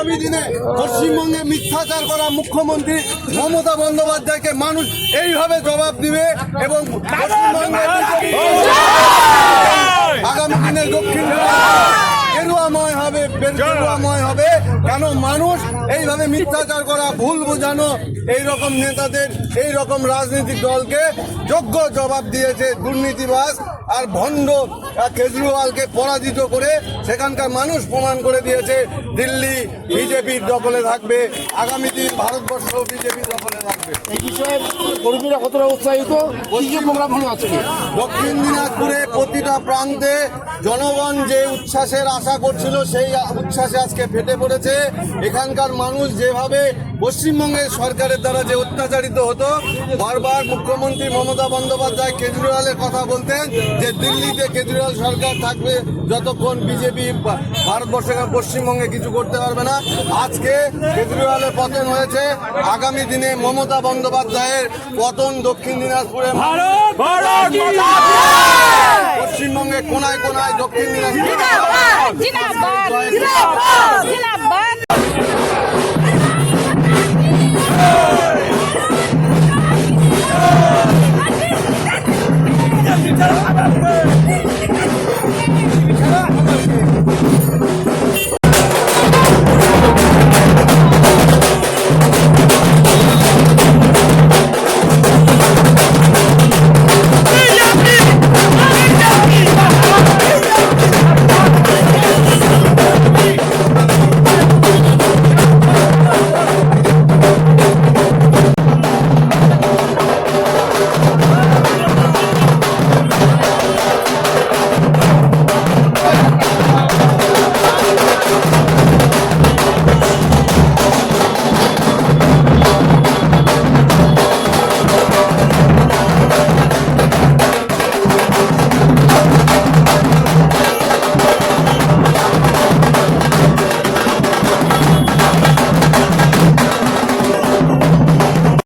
আগামী দিনে পশ্চিমবঙ্গে মিথ্যাচার করা মুখ্যমন্ত্রী মমতা বন্দ্যোপাধ্যায়কে মানুষ এইভাবে জবাব দিবে এবং পশ্চিমবঙ্গে আগামী দিনে দক্ষিণ গেরুয়াময় হবে, গেরুয়াময় হবে। কেন মানুষ এইভাবে মিথ্যাচার করা, ভুল বোঝানো এইরকম নেতাদের, এইরকম রাজনৈতিক দলকে যোগ্য জবাব দিয়েছে দুর্নীতিবাজ আর ভণ্ড কেজরিওয়ালকে পরাজিত করে সেখানকার মানুষ প্রমাণ করে দিয়েছে দিল্লি বিজেপির দখলে থাকবে, আগামী দিন ভারতবর্ষ বিজেপির দখলে থাকবে। এই বিষয়ে কর্মীরা কতটা উৎসাহিত? প্রোগ্রাম হলো আজকে দক্ষিণ দিনাজপুরে প্রতিটা প্রান্তে জনগণ যে উচ্ছ্বাসের আশা করছিল সেই উচ্ছ্বাসে আজকে ফেটে পড়েছে। এখানকার মানুষ যেভাবে পশ্চিমবঙ্গের সরকারের দ্বারা যে অত্যাচারিত হতো, বারবার মুখ্যমন্ত্রী মমতা বন্দ্যোপাধ্যায় কেজরিওয়ালের কথা বলতেন যে দিল্লিতে কেজরিওয়াল সরকার থাকবে যতক্ষণ বিজেপি ভারতবর্ষে পশ্চিমবঙ্গে কিছু করতে পারবে না। আজকে কেজরিওয়ালের পতন হয়েছে, আগামী দিনে মমতা বন্দ্যোপাধ্যায়ের পতন দক্ষিণ দিনাজপুরে, পশ্চিমবঙ্গে কোনায় কোনায় দক্ষিণ দিনাজপুর